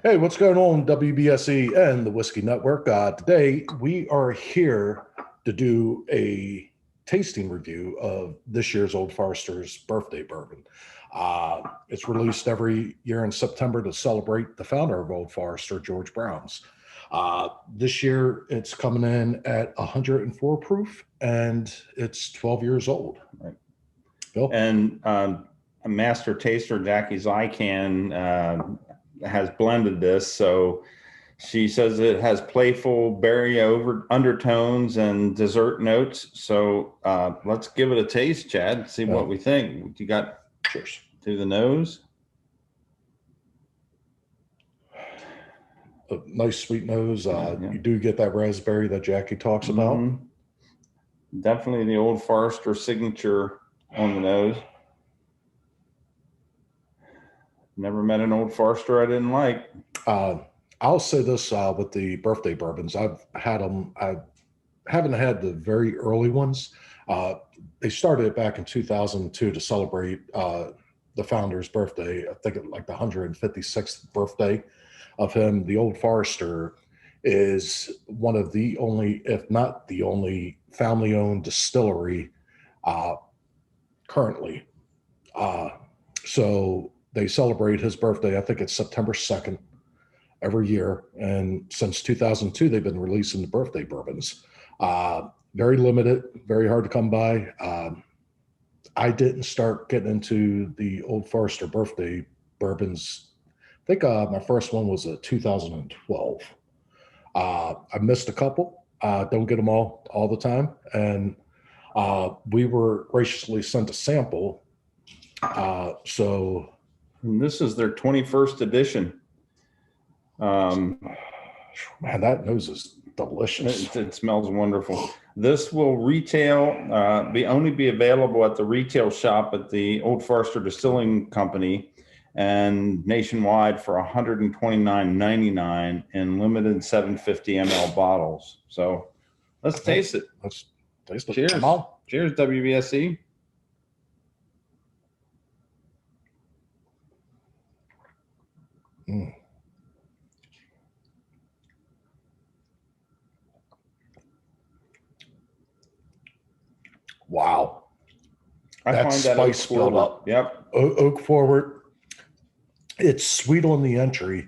Hey, what's going on, WBSE and the Whiskey Network? Today, we are here to do a tasting review of this year's Old Forester's birthday bourbon. It's released every year in September to celebrate the founder of Old Forester, George Brown's. This year, it's coming in at 104 proof, and it's 12 years old. Right. Bill? And a master taster, Jackie Zycan, has blended this. So she says it has playful berry undertones and dessert notes. So let's give it a taste, Chad, see what we think. You got Cheers. Through the nose. A nice sweet nose. Yeah. You do get that raspberry that Jackie talks about. Definitely the Old Forester signature on the nose. Never met an Old Forester I didn't like. I'll say this with the birthday bourbons. I've had them. I haven't had the very early ones. They started back in 2002 to celebrate the founder's birthday. I think like the 156th birthday of him. The Old Forester is one of the only, if not the only, family-owned distillery currently. So they celebrate his birthday. I think it's September 2nd every year. And since 2002, they've been releasing the birthday bourbons. Very limited, very hard to come by. I didn't start getting into the Old Forester birthday bourbons. I think my first one was 2012. I missed a couple. Don't get them all the time. And we were graciously sent a sample. And this is their 21st edition. Man, that nose is delicious. It smells wonderful. This will retail, only be available at the retail shop at the Old Forester Distilling Company and nationwide for $129.99 in limited 750 ml bottles. So let's taste it. Let's taste it. Cheers. Cheers, WBSE. Wow. I find that spice build up. Yep. Oak forward. It's sweet on the entry.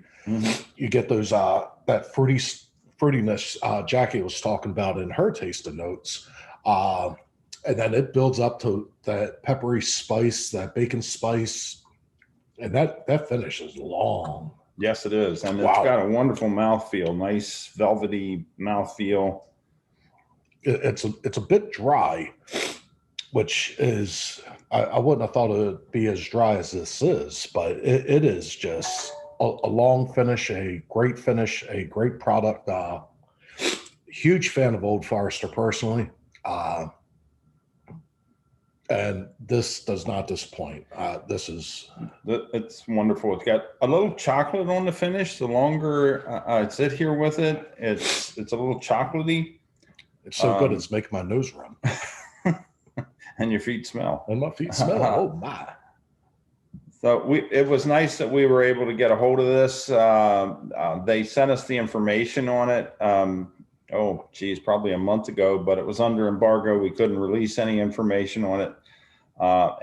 You get those that fruitiness Jackie was talking about in her tasting notes. And then it builds up to that peppery spice, that bacon spice. And that finish is long. Yes, it is. And it's got a wonderful mouthfeel, nice velvety mouthfeel. It's a bit dry, which is, I wouldn't have thought it would be as dry as this is, but it is just a long finish, a great product. Huge fan of Old Forester personally. And this does not disappoint. It's wonderful. It's got a little chocolate on the finish. The longer I sit here with it, it's a little chocolatey. It's so good, it's making my nose run. And your feet smell. And my feet smell. Oh my. So it was nice that we were able to get a hold of this. They sent us the information on it. Probably a month ago, but it was under embargo. We couldn't release any information on it.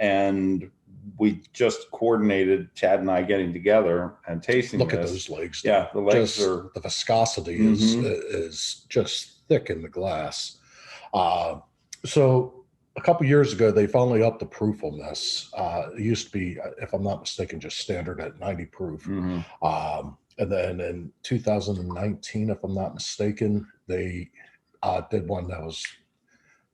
And we just coordinated, Chad and I getting together and tasting Look this. at those legs. Yeah, the legs the viscosity is just thick in the glass. So a couple years ago, they finally upped the proof on this. It used to be, if I'm not mistaken, just standard at 90 proof. And then in 2019, if I'm not mistaken, they did one that was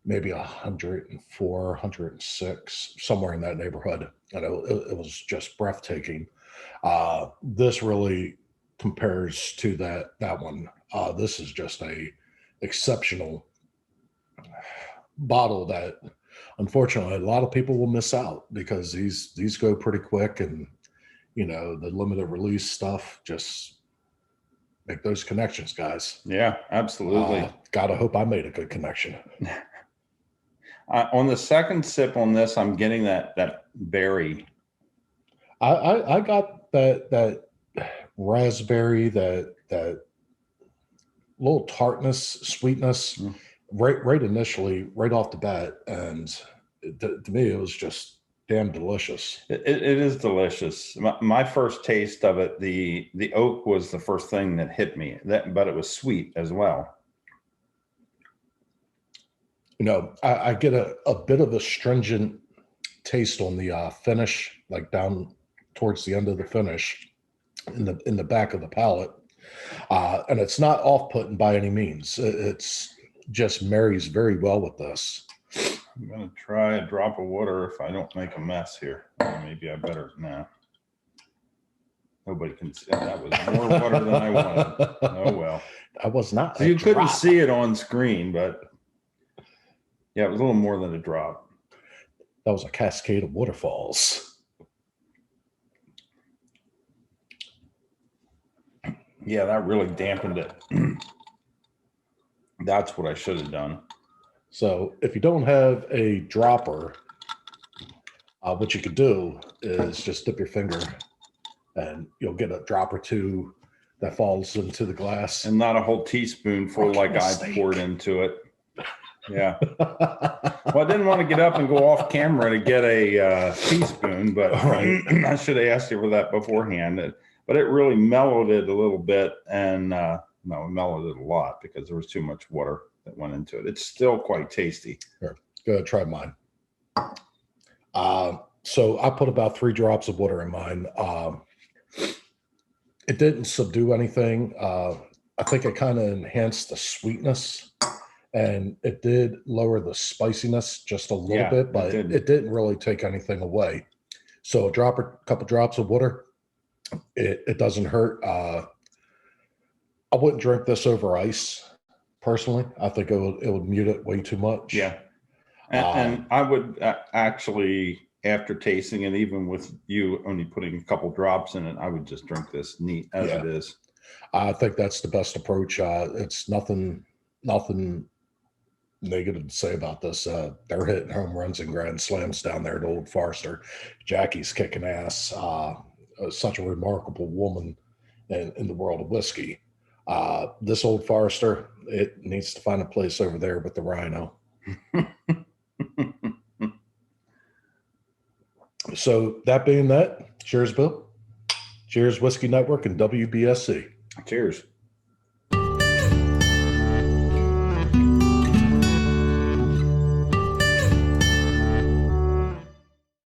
maybe 104, 106, somewhere in that neighborhood. And it was just breathtaking. This really compares to that one. This is just a exceptional bottle that unfortunately a lot of people will miss out because these go pretty quick, and the limited release stuff, just make those connections, guys. Yeah, absolutely. Gotta hope I made a good connection. On the second sip on this, I'm getting that berry. I got that raspberry, that little tartness, sweetness, right initially, right off the bat, and to me, it was just damn delicious. It is delicious. My first taste of it, the oak was the first thing that hit me. But it was sweet as well. You know, I get a bit of a stringent taste on the finish, like down towards the end of the finish, in the back of the palate, and it's not off-putting by any means. It's just marries very well with this. I'm gonna try a drop of water if I don't make a mess here. Maybe I better now. Nobody can see. That was more water than I wanted. Oh well. I was not. So you couldn't see it on screen, but yeah, it was a little more than a drop. That was a cascade of waterfalls. Yeah, that really dampened it. That's what I should have done. So if you don't have a dropper, what you could do is just dip your finger and you'll get a drop or two that falls into the glass. And not a whole teaspoonful like I poured into it. Yeah. Well, I didn't want to get up and go off camera to get a teaspoon, but I should have asked you for that beforehand. But it really mellowed it a little bit, and no, it mellowed it a lot because there was too much water that went into it. It's still quite tasty. Here, go ahead, try mine. So I put about 3 drops of water in mine. It didn't subdue anything. I think it kind of enhanced the sweetness, and it did lower the spiciness just a little bit, but it didn't really take anything away. So a couple drops of water, it doesn't hurt. I wouldn't drink this over ice, personally. I think it would mute it way too much. Yeah. And I would actually, after tasting it, even with you only putting a couple drops in it, I would just drink this neat as it is. I think that's the best approach. It's nothing negative to say about this. They're hitting home runs and grand slams down there at Old Forester. Jackie's kicking ass. Such a remarkable woman in the world of whiskey. This Old Forester, it needs to find a place over there with the Rhino. So that being that, cheers, Bill. Cheers, Whiskey Network and WBSC. Cheers.